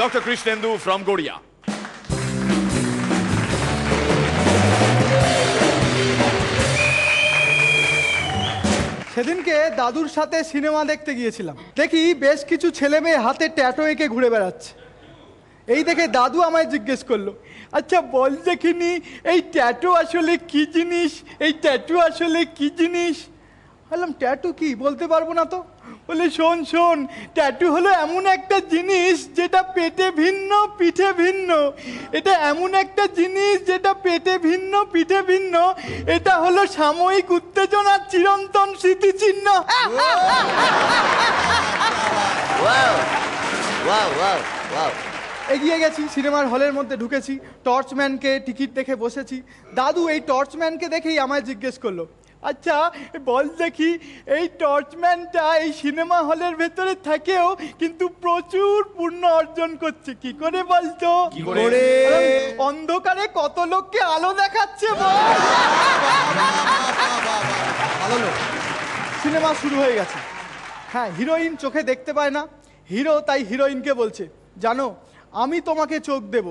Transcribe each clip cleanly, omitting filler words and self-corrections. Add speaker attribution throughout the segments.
Speaker 1: Dr. Krishnendu from Godia.
Speaker 2: সেদিনকে দাদুর সাথে সিনেমা দেখতে গিয়েছিলাম, দেখি বেশ কিছু ছেলে মেয়ে হাতে ট্যাটু এঁকে ঘুরে বেড়াচ্ছে। এই দেখে দাদু আমায় জিজ্ঞেস করলো, আচ্ছা বল দেখিনি এই ট্যাটু আসলে কি জিনিস, এই ট্যাটু আসলে কি জিনিস? বললাম ট্যাটু কি, বলতে পারবো না তো। বলে শোন শোন, ট্যাটু হলো এমন একটা জিনিস যেটা পেটে ভিন্ন পিঠে ভিন্ন। এটা এমন একটা জিনিস যেটা পেটে ভিন্ন পিঠে ভিন্ন। এটা হলো সাময়িক উত্তেজনার চিরন্তন স্মৃতিচিহ্ন। এগিয়ে গেছি, সিনেমার হলের মধ্যে ঢুকেছি, টর্চম্যানকে টিকিট দেখে বসেছি। দাদু এই টর্চম্যানকে দেখেই আমায় জিজ্ঞেস করলো, আচ্ছা বল দেখি এই টর্চম্যানটা এই সিনেমা হলের ভেতরে থাকেও কিন্তু প্রচুর পুণ্য অর্জন করছে, কি করে বলতো?
Speaker 1: কি করে?
Speaker 2: অন্ধকারে কত লোককে আলো দেখাচ্ছে বল। সিনেমা শুরু হয়ে গেছে। হ্যাঁ, হিরোইন চোখে দেখতে পায় না, হিরো তাই হিরোইনকে বলছে, জানো আমি তোমাকে চোখ দেব,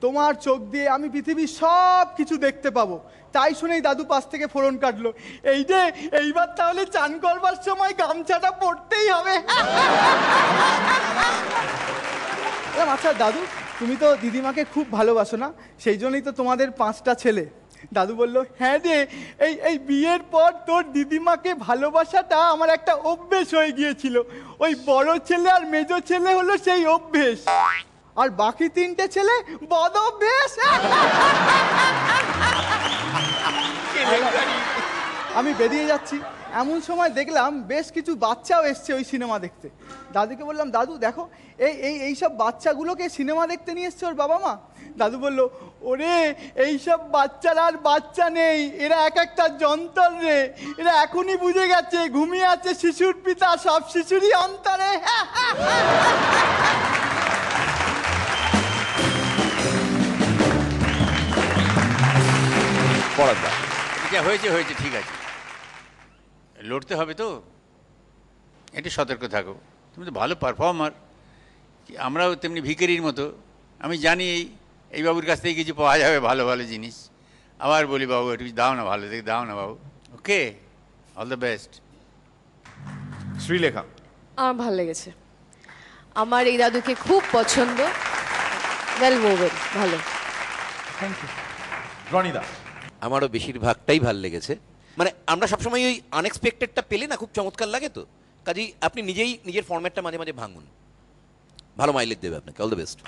Speaker 2: তোমার চোখ দিয়ে আমি পৃথিবীর সব কিছু দেখতে পাবো। তাই শুনেই দাদু পাশ থেকে ফোড়ন কাটলো, এই যে এইবার তাহলে চান করবার সময় গামছাটা পরতেই হবে। আচ্ছা দাদু, তুমি তো দিদিমাকে খুব ভালোবাসো না, সেই জন্যই তো তোমাদের 5টা ছেলে। দাদু বলল, হ্যাঁ রে, এই বিয়ের পর তোর দিদিমাকে ভালোবাসাটা আমার একটা অভ্যেস হয়ে গিয়েছিল। ওই বড় ছেলে আর মেজো ছেলে হলো সেই অভ্যেস, আর বাকি 3টে ছেলে বদ অভ্যেস। আমি বেরিয়ে যাচ্ছি, এমন সময় দেখলাম বেশ কিছু বাচ্চাও এসছে ওই সিনেমা দেখতে। দাদুকে বললাম, দাদু দেখো এইসব বাচ্চাগুলোকে সিনেমা দেখতে নিয়ে এসছে ওর বাবা মা। দাদু বলল, ওরে এইসব বাচ্চারা আর বাচ্চা নেই, এরা এক একটা যন্ত্র রে। এরা এখনই বুঝে গেছে ঘুমিয়ে আছে শিশুর পিতা সব শিশুরই অন্তরে।
Speaker 3: হয়েছে হয়েছে, ঠিক আছে, লড়তে হবে তো, একটু সতর্ক থাকো। তুমি তো ভালো পারফর্মার, আমরাও তেমনি ভিখারির মতো। আমি জানি এই বাবুর কাছ থেকে কিছু পাওয়া যাবে, ভালো ভালো জিনিস। আবার বলি, বাবু একটু দাও না, ভালো থেকে দাও না বাবু। ওকে, অল দ্য বেস্ট।
Speaker 1: শ্রীলেখা।
Speaker 4: আমার ভালো লেগেছে, আমার এই দাদুকে খুব পছন্দ, ওয়েল মোভেন, ভালো।
Speaker 2: Thank you.
Speaker 1: রনিদা।
Speaker 5: আমারও বেশিরভাগটাই ভালো লেগেছে। মানে আমরা সবসময় ওই আনএক্সপেক্টেডটা পেলে না খুব চমৎকার লাগে, তো কাজেই আপনি নিজেই নিজের ফরম্যাটটা মাঝে মাঝে ভাঙুন, ভালো মাইলেজ দেবে আপনাকে। All the best.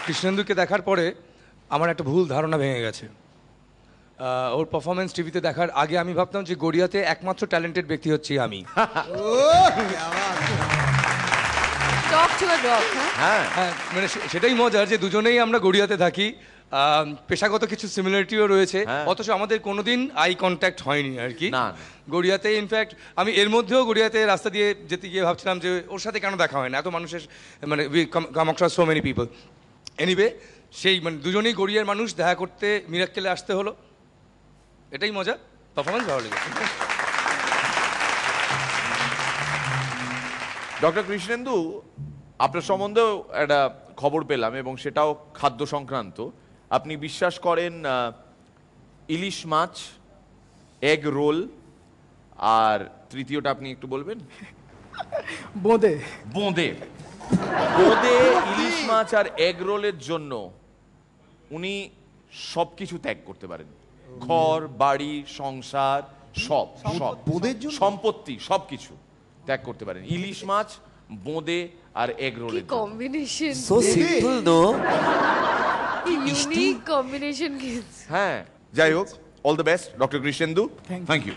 Speaker 6: কৃষ্ণেন্দুকে দেখার পরে আমার একটা ভুল ধারণা ভেঙে গেছে। ওর পারফরমেন্স টিভিতে দেখার আগে আমি ভাবতাম যে গড়িয়াতে একমাত্র ট্যালেন্টেড ব্যক্তি হচ্ছি আমি। হ্যাঁ, মানে সেটাই মজার যে দুজনেই আমরা গড়িয়াতে থাকি, পেশাগত কিছু সিমিলারিটিও রয়েছে, অথচ আমাদের কোনোদিন আই কন্ট্যাক্ট হয়নি আর কি। গড়িয়াতে ইনফ্যাক্ট আমি এর মধ্যেও গড়িয়াতে রাস্তা দিয়ে যেতে গিয়ে ভাবছিলাম যে ওর সাথে কেন দেখা হয় না, এত মানুষের, মানে we come across so many people. Anyway, সেই মানে দুজনেই গড়িয়ার মানুষ, দেখা করতে মিরাক্কেলে আসতে হলো, এটাই মজা। পারফরমেন্স ভালো লেগেছে।
Speaker 1: ডক্টর কৃষ্ণেন্দু, আপনার সম্বন্ধেও একটা খবর পেলাম এবং সেটাও খাদ্য সংক্রান্ত। আপনি বিশ্বাস করেন ইলিশ মাছ, এগ রোল, আর তৃতীয়টা আপনি একটু বলবেন?
Speaker 2: বোঁদে।
Speaker 1: বোঁদে। বোঁদে, ইলিশ মাছ আর এগ রোলের জন্য উনি সবকিছু ত্যাগ করতে পারেন, ঘর বাড়ি সংসার সব, সম্পত্তি সবকিছু ত্যাগ করতে পারেন ইলিশ মাছ, বোঁদে আর এগ রোলের জন্য।
Speaker 4: Combination
Speaker 5: so simple no,
Speaker 4: unique combination.
Speaker 1: হ্যাঁ, যাই হোক, all the best doctor Krishnendu. Thank you.